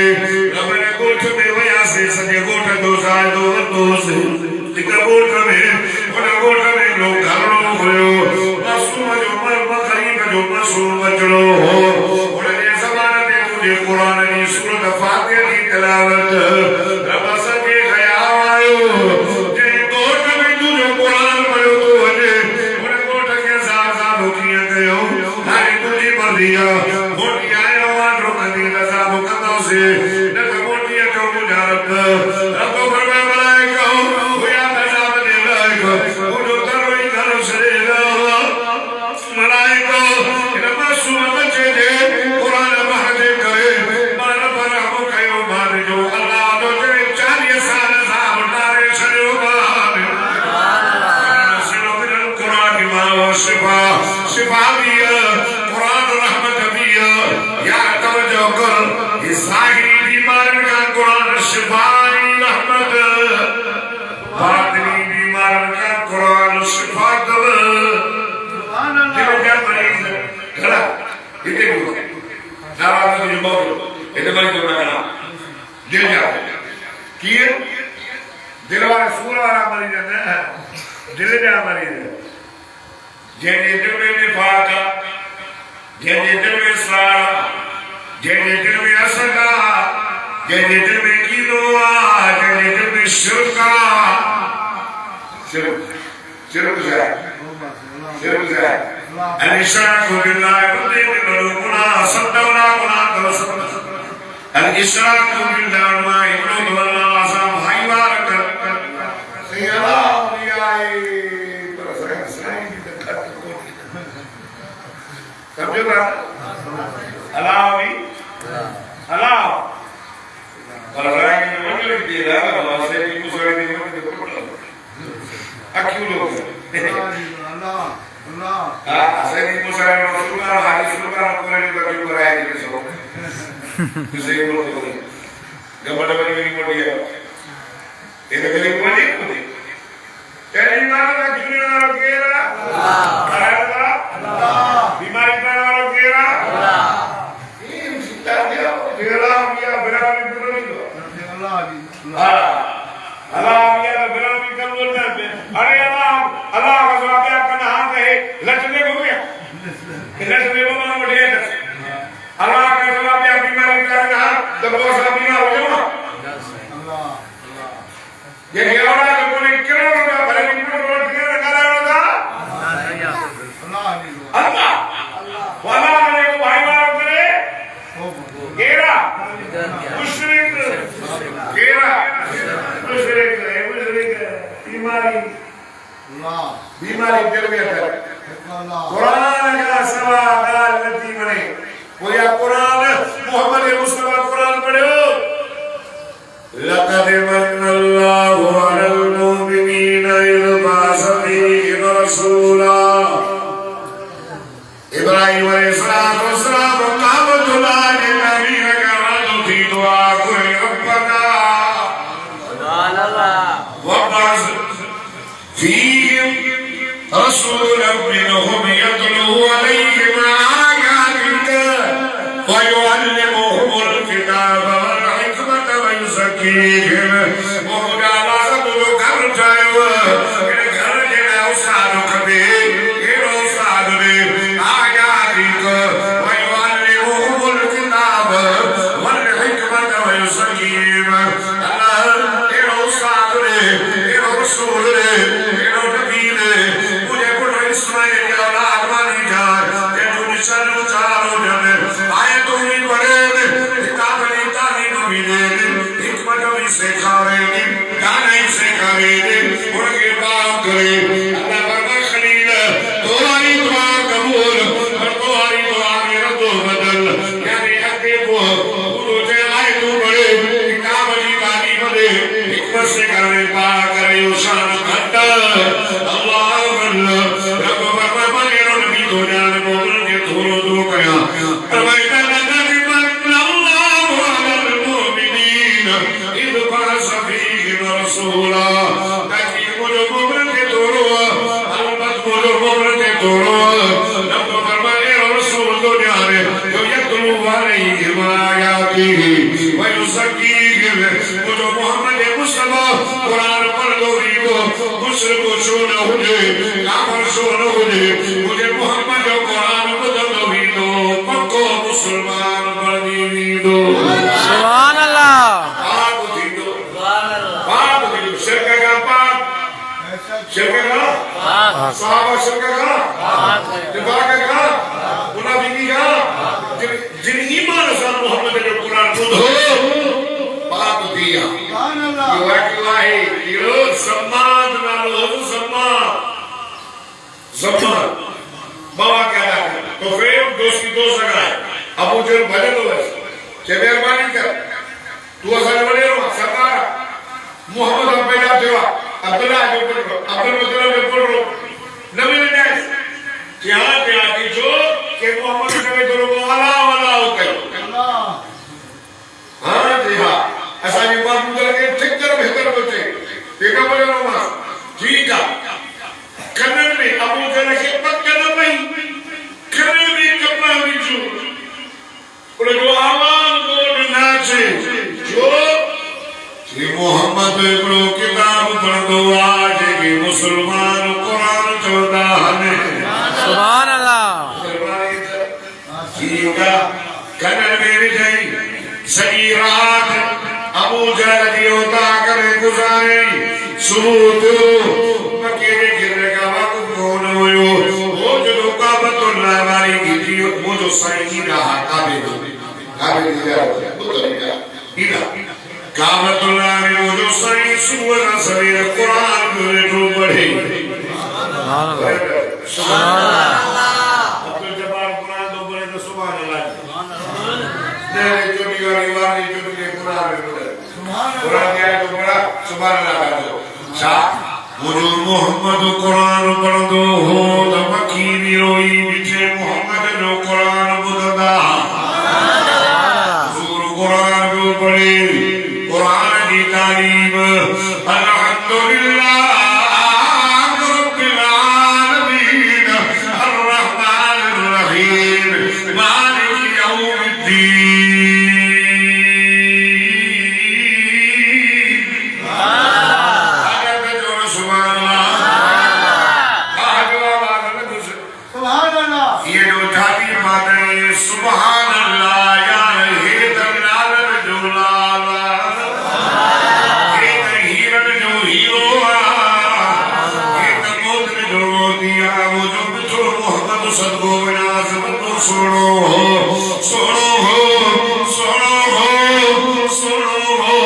Speaker 1: रब ने गोठ में वजह से सजे गोठ दो साल दो से गोठ में लोग घरों हुयो मासूम जो गरीब जो मासूम बचड़ो हो उनके ज़माने में तुझे कुरान की सूरत फातिहा की तिलावत रब सके ख्याल आयो जे गोठ में तुझे कुरान पढ़ो तो वने उन गोठ के साथ होकियां कयो हाय तुझी मर्दिया मोटी आयो वांडो कदी रजा मुकद्दो से न मोटी जो मुजारत रब फरमाए मलाइका हुया तजाब दे लायक उनो तरोई घर से मलाइका इन मासूम बच्चे दे कुरान पढ़ते करे मन पर हम कयो मान जो अल्लाह तो जे 40 साल साहब नारे छड़ो मान सुभान अल्लाह सुनो बिल कुरान की मां शिफा भी कुरान रहमत भी या तवज्जो कर ये साहिरी बीमार का कुरान शिफा रहमत बातिनी बीमार का कुरान शिफा सुभान अल्लाह दिल मरीज खड़ा इतने को नाराज जो मौत इतने मरीज को ना दिल जा किए दिल वाला सूर वाला मरीज है दिल जा मरीज जे दिल में निफाक जे दिल में इस्लाम जे दिल में असदा जे दिल में कीनोआ जे दिल में शिरका शिरक जाए अल-इशराक बिल्लाह बंदे में बड़ो गुनाह सत्तवना गुनाह कर अल-इशराक बिल्लाह मा इब्नु अल्लाह आज़म भाईवार कर सैयदा औलियाए पर सही की तक समझो ना अल्लाह भी अल्लाह पर राय में मतलब दे रहा है से भी मुसरे में अक्यों लोग अल्लाह असे नहीं मुसरे में सुना हाली सुना पूरे में कभी कराया नहीं सो किसी को नहीं गबड़ बड़ी बड़ी मोटी है ये तो मेरी मोटी तेरी मां का किसी ने
Speaker 3: लटने को गया लटने को मानो बढ़िया अल्लाह का सलाम या बीमारी का ना जब वो सब बीमार हो जाओ ये घेरा का कोई किरण का भले निकल रोड के लगा रहा अल्लाह वाला ने को भाई मारो करे घेरा मुशरिक घेरा मुशरिक बीमारी बीमारी कर गया था कुरान का सवा गाल नती बने वो या कुरान मोहम्मद मुस्तफा कुरान पढ़ो लक़द मन्नल्लाहु अलल मुमिनीना इज़ बअस फ़ीहिम रसूला इब्राहीम अलैहिस्सलाम काबतुल्लाह नबी का थी दुआ कोई रब्बना सुभान अल्लाह वबअस फ़ीहिम रसूलन मिनहुम यतलू अलैहिम आयातिका व युअल्लिमुहुमुल किताब वल हिकमत व युज़क्कीहिम वो मुजाला सब लोग घर जाए मेरे घर जेड़ा उस्ताद कबे ये उस्ताद ने आयातिका व युअल्लिमुहुमुल किताब वल हिकमत व युज़क्कीहिम अल्लाह ये उस्ताद ने ये रसूल ने मुझे मोहम्मद कुरान बदलो ही दो पक्को मुसलमान बनी दो
Speaker 2: सुभान अल्लाह
Speaker 3: पाप दी दो पाप दी दो शिरक का पाप शिरक का सहाबा शिरक का निफाक का मुनाफिकी का जिन ईमान से मोहम्मद के कुरान बुधो पाप दिया सुभान अल्लाह ये सम्मान नालो सम्मान सम्मान बाबा क्या है तो फिर दोस्ती दो जगह है अबू जहल भजन हो गए के मेहरबानी कर तू असल बने रहो सरकार मोहम्मद पैदा हुआ अब्दुल्ला जो बोल अब्दुल मतलब जो बोल रहा नबी ने जाए क्या क्या की जो के मोहम्मद नबी तो लोग वाला वाला होते अल्लाह हां जी हां ऐसा ये बात मुझे लगे ठीक कर बेहतर होते देखा बोले ना ठीक है कन्नड़ में अबू जहल के पक्का न नहीं कन्नड़ में कपड़ा बिचू और जो आवाज बोल नाचे जो श्री मोहम्मद को किताब पढ़ दो आज के मुसलमान कुरान चौदा है
Speaker 2: सुभान अल्लाह
Speaker 3: ठीक है कन्नड़ में भी जाई सही रात अबू जहल की होता करे गुजारे सूत मक्के गिरने का वक्त कौन हुयो वो जो काबतुल्लाह वाली गिरी वो जो सही रहा काबे दिया इधर काबतुल्लाह में वो जो सही सुवर सवेर कुरान में जो बढ़े सुभान अल्लाह अब्दुल जब्बार कुरान तो बोले तो सुभान अल्लाह नहीं जो वाली जो कुरान में बोले कुरान क्या है तो बड़ा सुभान अल्लाह का शाह मुझे मोहम्मद कुरान पढ़ दो हो तो मकीनी रोई बिचे मोहम्मद जो कुरान बुददा हुजूर कुरान जो पढ़े कुरान की तालीम अल्हम्दुलिल्लाह रब्बिल आलमीन अर्रहमानिर रहीम मालिक यौमिद्दीन
Speaker 1: मुझो मिठो मोहम्मद सदगो विनाश बंदो सोनो हो सोनो हो सोनो हो सोनो हो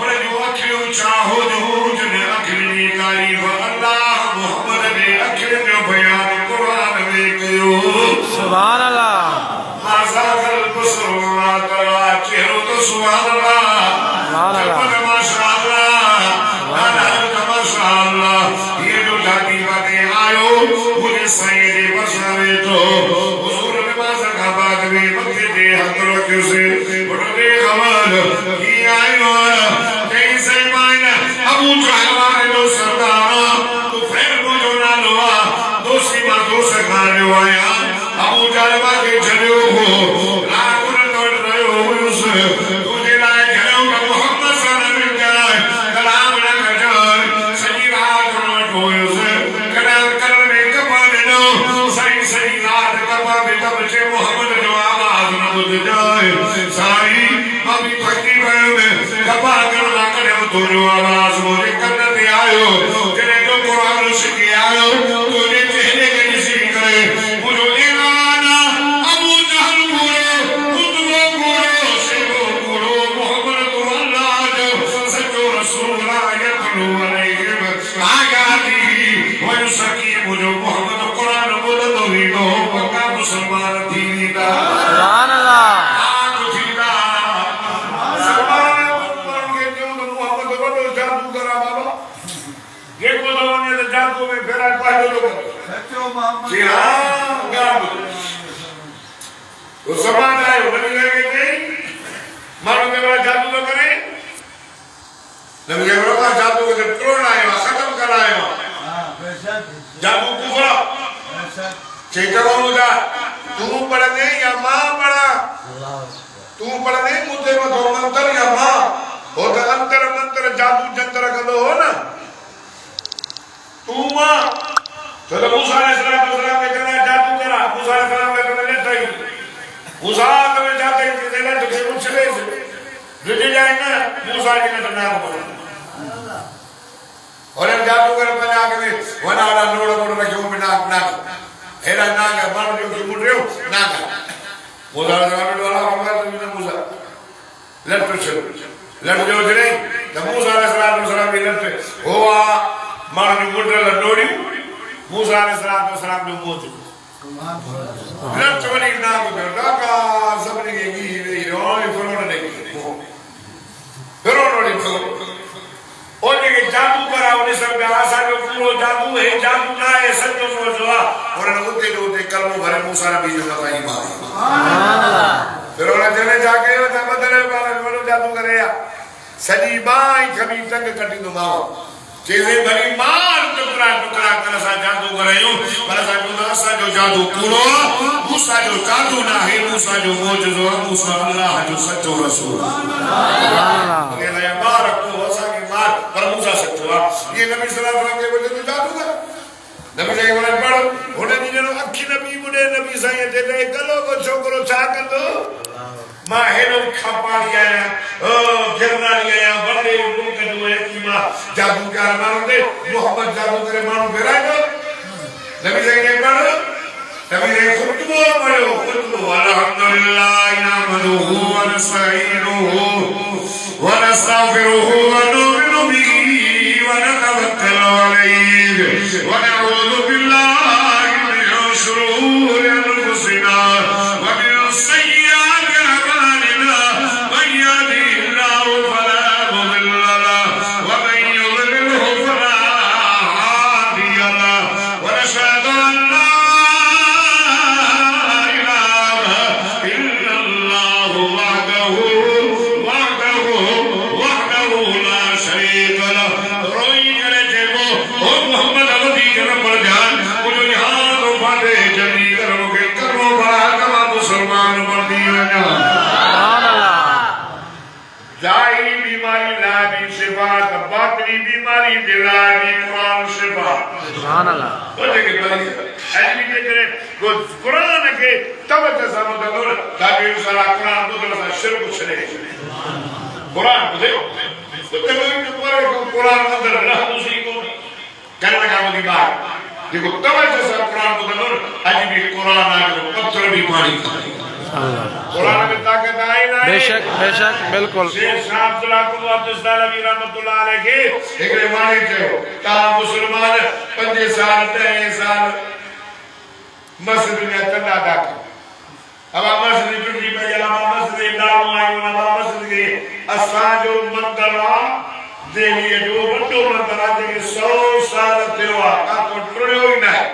Speaker 1: बड़े जो अखियों चाहो जो जने अखिली कारी अल्लाह मोहम्मद ने अखिल जो बयान कुरान में कयो
Speaker 2: सुभान अल्लाह
Speaker 1: माज़ाकल बसरुल्लाह तआला चेहरो तो सुभान अल्लाह
Speaker 2: सुभान अल्लाह
Speaker 1: माशाअल्लाह माशाअल्लाह ये जो जाती बातें आयो मुझे सैयद बसावे तो हुजूर नमाज का बाद में मक्के दे हजरों के से बड़े खबर ये आयो कैसे मायना अबू जहल वाले लो सरदार तो फिर मुझे ना लो दोषी मा दोष खाने आया अबू जहल के चलो हो लाखों तोड़ रहे हो उसे तुझे लाए चलो का मोहम्मद सल्लल्लाहु अलैहि वसल्लम कलाम ना कर सही रात को उसे कलाम करने का पानो सही सही रात का पावे तब से मोहम्मद जो आवाज न बुझ जाए साई अभी भक्ति में कपा करना करे तो जो आवाज मुझे करने दे आयो तेरे जो कुरान सीख आयो तुझे चेहरे के किसी करे मुझे ईमाना अबू जहल पूरे खुतबो पूरे शेखो पूरे मोहम्मद तो अल्लाह जो सच्चो रसूल यतलू अलैहिम आयाती व युसकी मुझे मोहम्मद कुरान बोलो तो ही नो पक्का मुसलमान दीदा
Speaker 2: सुभान अल्लाह
Speaker 1: आग दीदा समान पर के जो मोहम्मद बोलो जादू करा बाबा ये को ने जादू में फेरा पाए लोग
Speaker 4: सच्चो मोहम्मद
Speaker 1: जी हां जादू वो समान आए नबी लगे थे मानो के बड़ा जादू तो करे नबी के बड़ा जादू के तोड़ना है खत्म कराए
Speaker 4: हां बेशक
Speaker 1: जादू कुफर
Speaker 4: बेशक
Speaker 1: चेतवा मुदा तू पढ़ने या मां पढ़ा तू पढ़ने मुद्दे में दो मंत्र या मां हो तो अंतर मंत्र जादू जंतर कलो हो ना तू मां तो मूसा अलैहिस्सलाम के कहना जादू करा मूसा अलैहिस्सलाम के कहना लेता ही मूसा में जाते हैं कि लेट के उछले से लेटे जाए ना मूसा जी ने ना बोला और हम जादू कर पहले आके वनाड़ा लोड़ मोड़ रखे हो बिना ना हेरा ना का मान जो कि मुड़ रहे हो ना का मूसा अलैहिस्सलाम वाला होगा तो बिना मूसा लेट तो चलो लेट जो जरे तो मूसा अलैहिस्सलाम भी लेट हुआ मान जो मुड़ रहे लोड़ी मूसा अलैहिस्सलाम जो मोत लेट वाली ना को का सबने के की रोई फरोड़ नहीं फरोड़ नहीं और ये जादू कराओ ने सब आशा जो पूरो जादू है जादू ना है सच्चो सोचवा और ने उते जो उते कलमो भरे मूसा ने बीज बताई मां सुभान अल्लाह फिर और जने जाके वो बदले वाला बोलो जादू करे या सजी बाई कभी तंग कटी दो मां चीज़े भली मार टुकड़ा टुकड़ा कर सा जादू करायो पर सा जो सा जो जादू पूरो मूसा जो जादू ना है मूसा जो मौजूदो मूसा अल्लाह जो सच्चो रसूल
Speaker 2: सुभान अल्लाह
Speaker 1: ये ले बारक को वसा के मार पर मूसा सच्चो ये नबी सल्लल्लाहु अलैहि वसल्लम के बोले जादू कर नबी के बोले पढ़ होने दी जनो अखी नबी मुडे नबी साईं ते ले कलो को छोकरो छा कंदो मां हेलो खपा लिया ओ गिरना लिया बड़े मुंह के दुए की मां जादू कर मानो दे मोहम्मद जादू करे मानो बेरा दो नबी साईं ने पढ़ नबी ने खुतबो पढ़ो खुतबो अल्हम्दुलिल्लाह नहमदुहु व नस्तईनुहु व नस्तगफिरुहु व नु'मिनु बिही व नतवक्कलु अलैहि व नऊज़ु बिल्लाहि मिन शुरूरि अनफुसिना व मिन सय्यिआति अ'मालिना मन यहदिहिल्लाहु फला मुदिल्ल लहु व मन युद्लिल्हु फला हादिय लहु व नशहदु अन ला इलाहा इल्लल्लाहु वहदहु ला शरीका लहु रोई करे जेको ओ मोहम्मद अवधी जन्म पर ध्यान मुझे यहाँ तो बाटे जल्दी करो के करो बड़ा कमा मुसलमान पर दिया ना
Speaker 2: सुभान अल्लाह
Speaker 1: जाहिरी बीमारी लाभी शिफा बातनी बीमारी दिलावी कुरान शिफा
Speaker 2: सुभान अल्लाह
Speaker 1: तो देखे बड़ी ऐसी के करे कुरान के तवज्जो से मतलब ताकि सारा कुरान बदल सा शिरक छले कुरान बुझे तो तभी तो पूरे कुरान अंदर अल्लाह दूसरी को करने का मत बात
Speaker 3: देखो तवज्जो से कुरान ॿुधंदो अॼु बि कुरान आहे जो पत्थर बि पाणी खाए कुरान में ताक़त आहे ना
Speaker 2: बेशक बेशक बिल्कुल
Speaker 3: शेख शाह अब्दुल्ला कुदरतुल्लाह रहमतुल्लाह अलैहि खे हिकिड़े माण्हू चयो तव्हां मुस्लमान 5 साल 10 साल मस्जिद में चंदा अदा कयो अब मस्जिद टुटी पई आहे मस्जिद डालो आयो ना मस्जिद के असांजो मंदर आहे दिल्ली जो वॾो मंदर आहे जेके 100 साल थियो आहे का को टुटियो ई न आहे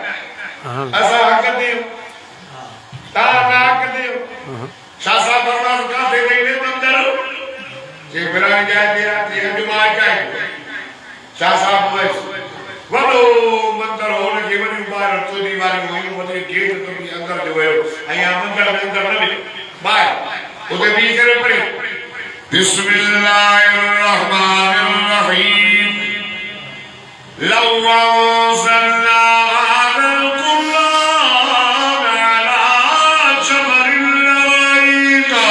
Speaker 3: असां हक़ ॾियूं तव्हां न हक़ ॾियो छा साहब फरमाइश काथे ॾेई मंदर जे बिराई जाए दिया ते जुमा काई छा साहब वॾो मंदर होण खे वॾियूं ॿाहिरि चोरी वारियूं हुयूं वॾे गेट तो बि अंदर जो वियो ऐं मंदर में अंदर न वियो ॿाहिरि उते बीह करे पढ़ी बिस्मिल्लाहिर्रहमानिर्रहीम लौ अंज़लना हाज़ल क़ुरआन अला जबलिन लरअयता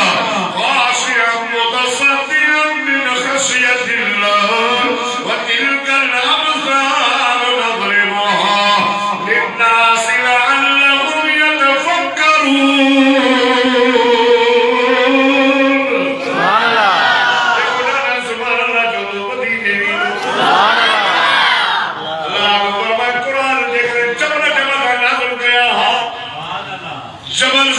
Speaker 3: ख़ाशिअन मुतसद्दिअन मिन ख़श्यतिल्लाह व तिलकल अमसाल नज़रिबुहा लिन्नास लअल्लहुम यतफ़क्करून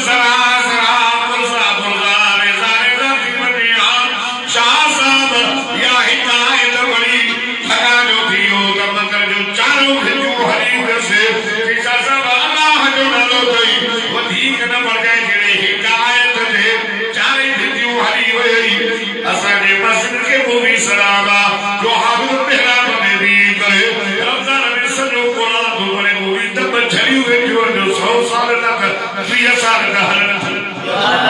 Speaker 3: साल